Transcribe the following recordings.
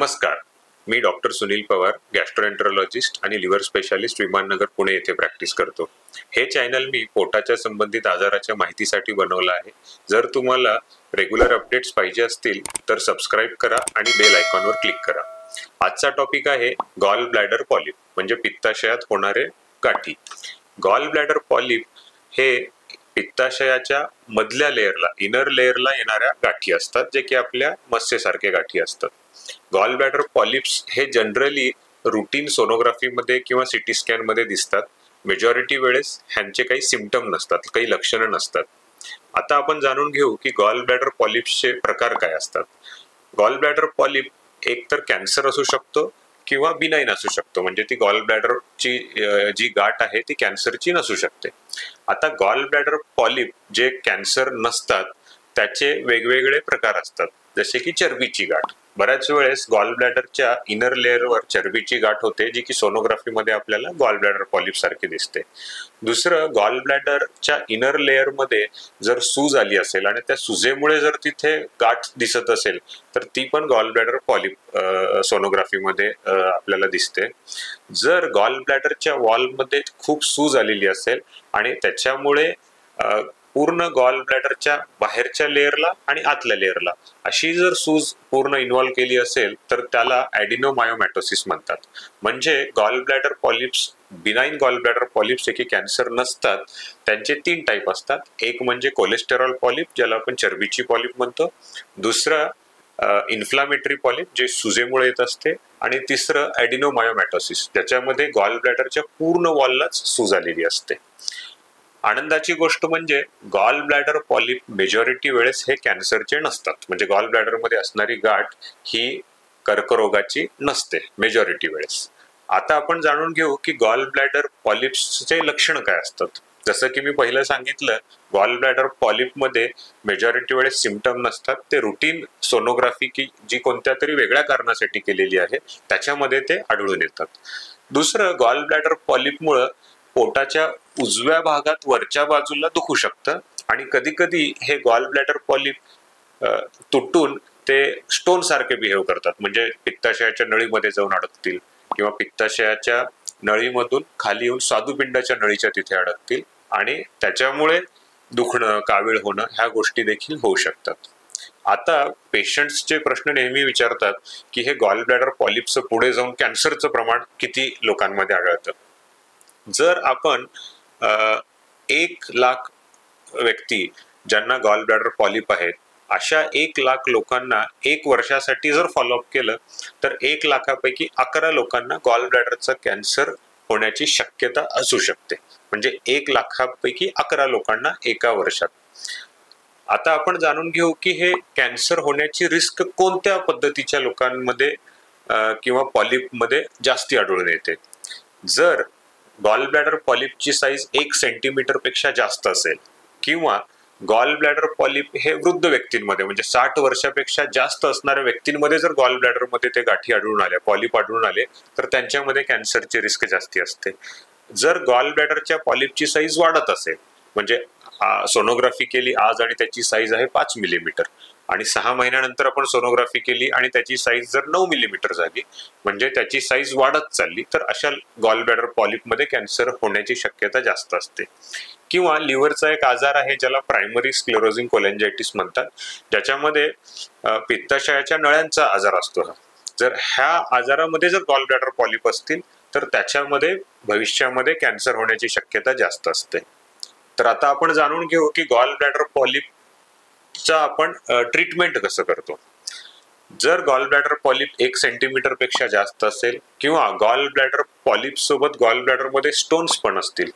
नमस्कार, मी डॉक्टर सुनील पवार, गॅस्ट्रोएंटरोलॉजिस्ट आणि liver specialist, Viman Nagar, Pune येथे प्रॅक्टिस करतो. हे चॅनल मी पोटाच्या संबंधित आजाराच्या माहितीसाठी बनवलं आहे. जर तुम्हाला रेग्युलर अपडेट्स पाहिजे असतील तर सबस्क्राईब करा आणि बेल आयकॉनवर क्लिक करा. आजचा टॉपिक आहे गॉल ब्लॅडर पॉलिप, म्हणजे पित्ताशयात होणारे गाठी. गॉल ब्लॅडर पॉलिप हे पित्ताशयाच्या मधल्या लेअरला, इनर लेअरला येणाऱ्या गाठी असतात, जे की आपल्या मस्सेसारखे गाठी असतात. गॉल ब्लॅडर पॉलिप्स हे जनरली रुटीन सोनोग्राफीमध्ये किंवा सिटी स्कॅन मध्ये दिसतात. मेजॉरिटी वेळेस ह्यांचे काही सिम्पटम नसतात, काही लक्षणं नसतात. आता आपण जाणून घेऊ की गॉल ब्लॅडर पॉलिप्सचे प्रकार काय असतात. गॉल ब्लॅडर पॉलिप एक तर कॅन्सर असू शकतो किंवा बिनाईन असू शकतो, म्हणजे ती गॉल ब्लॅडरची जी गाठ आहे ती कॅन्सरची नसू शकते. आता गॉल ब्लॅडर पॉलिप जे कॅन्सर नसतात त्याचे वेगवेगळे प्रकार असतात, जसे की चरबीची गाठ. बऱ्याच वेळेस गॉल ब्लॅडरच्या इनर लेअरवर चरबीची गाठ होते, जी की सोनोग्राफीमध्ये आपल्याला गॉल ब्लॅडर पॉलिप सारखी दिसते. दुसरं, गॉल ब्लॅडरच्या इनर लेअरमध्ये जर सूज आली असेल आणि त्या सुजेमुळे जर तिथे गाठ दिसत असेल तर ती पण गॉल ब्लॅडर पॉलिप सोनोग्राफीमध्ये आपल्याला दिसते. जर गॉल ब्लॅडरच्या वॉलमध्ये खूप सूज आलेली असेल आणि त्याच्यामुळे पूर्ण गॉल ब्लॅडरच्या बाहेरच्या लेअरला आणि आतल्या लेअरला अशी जर सूज पूर्ण इन्व्हॉल्व केली असेल तर त्याला ॲडिनोमायोमॅटोसिस म्हणतात. म्हणजे gall bladder polyps, benign gall bladder polyps जे की कॅन्सर नसतात, त्यांचे 3 टाईप असतात. एक म्हणजे कोलेस्टेरॉल पॉलिप, ज्याला आपण चरबीची पॉलिप म्हणतो. दुसरं इन्फ्लामेटरी पॉलिप, जे सुजेमुळे येत असते. आणि तिसरं ॲडिनोमायोमॅटोसिस, ज्याच्यामध्ये गॉल ब्लॅडरच्या पूर्ण वॉललाच सूज आलेली असते. आनंदाची गोष्ट म्हणजे गॉल ब्लॅडर पॉलिप मेजॉरिटी वेळेस हे कॅन्सरचे नसतात, म्हणजे गॉल ब्लॅडर मध्ये असणारी गाठ ही कर्करोगाची नसते मेजॉरिटी वेळेस. आता आपण जाणून घेऊ की गॉल ब्लॅडर पॉलिप्सचे लक्षण काय असतात. जसं की मी पहिलं सांगितलं, गॉल ब्लॅडर पॉलिपमध्ये मेजॉरिटी वेळेस सिम्पटम नसतात. ते रुटीन सोनोग्राफी की जी कोणत्या तरी वेगळ्या कारणासाठी केलेली आहे त्याच्यामध्ये ते आढळून येतात. दुसरं, गॉल ब्लॅडर पॉलिपमुळं पोटाच्या उजव्या भागात वरच्या बाजूला दुखू शकतं आणि कधी कधी हे गॉल ब्लॅडर पॉलिप तुटून ते स्टोन सारखे बिहेव करतात, म्हणजे पित्ताशयाच्या नळीमध्ये जाऊन अडकतील किंवा पित्ताशयाच्या नळीमधून खाली येऊन स्वादुपिंडाच्या नळीच्या तिथे अडकतील आणि त्याच्यामुळे दुखणं, कावीळ होणं ह्या गोष्टी देखील होऊ शकतात. आता पेशंट्सचे प्रश्न नेहमी विचारतात की हे गॉल ब्लॅडर पॉलिपचं पुढे जाऊन कॅन्सरचं प्रमाण किती लोकांमध्ये आढळतं. जर आपण 1,00,000 व्यक्ती ज्यांना गॉल ब्लॅडर पॉलिप आहेत, अशा 1,00,000 लोकांना 1 वर्षासाठी जर फॉलोअप केलं तर 1,00,000पैकी 11 लोकांना गॉल ब्लॅडरचा कॅन्सर होण्याची शक्यता असू शकते. म्हणजे 1,00,000पैकी 11 लोकांना एका वर्षात. आता आपण जाणून घेऊ की हे कॅन्सर होण्याची रिस्क कोणत्या पद्धतीच्या लोकांमध्ये किंवा पॉलिपमध्ये जास्ती आढळून येते. जर गॉल ब्लॅडर पॉलिपची साईज 1 सेंटीमीटर पेक्षा जास्त असेल किंवा गॉल ब्लॅडर पॉलिप हे वृद्ध व्यक्तींमध्ये, म्हणजे 60 वर्षापेक्षा जास्त असणाऱ्या व्यक्तींमध्ये जर गॉल ब्लॅडर मध्ये ते गाठी आढळून आल्या, पॉलिप आढळून आले, तर त्यांच्यामध्ये कॅन्सरची रिस्क जास्ती असते. जर गॉल ब्लॅडरच्या पॉलिपची साईज वाढत असेल, म्हणजे सोनोग्राफी केली आज आणि त्याची साईज आहे 5 मिलीमीटर आणि 6 महिन्यानंतर आपण सोनोग्राफी केली आणि त्याची साईज जर 9 मिलीमीटर झाली, म्हणजे त्याची साईज वाढत चालली, तर अशा गॉल ब्लॅडर पॉलिपमध्ये कॅन्सर होण्याची शक्यता जास्त असते. किंवा लिव्हरचा एक आजार आहे ज्याला प्रायमरी स्क्लेरोजिंग कोलॅंजायटिस म्हणतात, ज्याच्यामध्ये पित्ताशयाच्या नळ्यांचा आजार असतो. जर ह्या आजारामध्ये जर गॉल ब्लॅडर पॉलिप असतील तर त्याच्यामध्ये भविष्यामध्ये कॅन्सर होण्याची शक्यता जास्त असते. तर आता आपण जाणून घेऊ की गॉल ब्लॅडर पॉलिपचा आपण ट्रीटमेंट कसं करतो. जर गॉल ब्लॅडर पॉलिप 1 सेंटीमीटर पेक्षा जास्त असेल किंवा गॉल ब्लॅडर पॉलिप सोबत गॉल ब्लॅडर मध्ये स्टोन्स पण असतील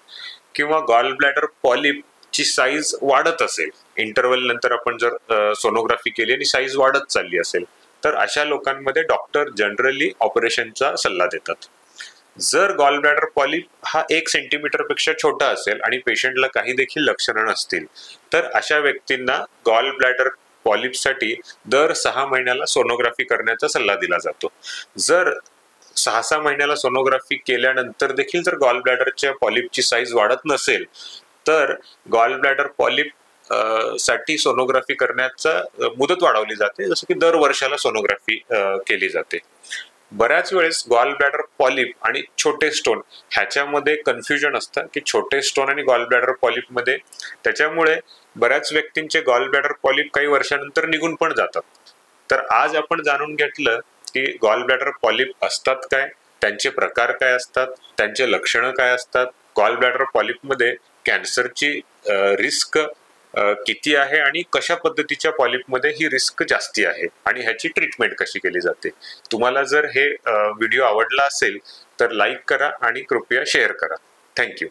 किंवा गॉल ब्लॅडर पॉलिप ची साईज वाढत असेल, इंटरव्हल नंतर आपण जर सोनोग्राफी केली आणि साईज वाढत चालली असेल, तर अशा लोकांमध्ये डॉक्टर जनरली ऑपरेशनचा सल्ला देतात. जर गॉल ब्लॅडर पॉलिप हा 1 सेंटीमीटर पेक्षा छोटा असेल आणि पेशंटला काही देखील लक्षणं नसतील, तर अशा व्यक्तींना गॉल ब्लॅडर पॉलिपसाठी दर 6 महिन्याला सोनोग्राफी करण्याचा सल्ला दिला जातो. जर 6-6 महिन्याला सोनोग्राफी केल्यानंतर देखील जर गॉल ब्लॅडरच्या पॉलिपची साईज वाढत नसेल तर गॉल ब्लॅडर पॉलिप साठी सोनोग्राफी करण्याचा मुदत वाढवली जाते, जसं की दर वर्षाला सोनोग्राफी केली जाते. बऱ्याच वेळेस गॉल ब्लॅडर पॉलिप आणि छोटे स्टोन ह्याच्यामध्ये कन्फ्युजन असतं की छोटे स्टोन आणि गॉल ब्लॅडर पॉलिप मध्ये, त्याच्यामुळे बऱ्याच व्यक्तींचे गॉल ब्लॅडर पॉलिप काही वर्षानंतर निघून पण जातात. तर आज आपण जाणून घेतलं की गॉल ब्लॅडर पॉलिप असतात काय, त्यांचे प्रकार काय असतात, त्यांचे लक्षणं काय असतात, गॉल ब्लॅडर पॉलिपमध्ये कॅन्सरची रिस्क किती आहे आणि कशा पद्धतीच्या पॉलिपमध्ये ही रिस्क जास्ती आहे आणि ह्याची ट्रीटमेंट कशी केली जाते. तुम्हाला जर हे व्हिडिओ आवडला असेल तर लाईक करा आणि कृपया शेअर करा. थँक्यू.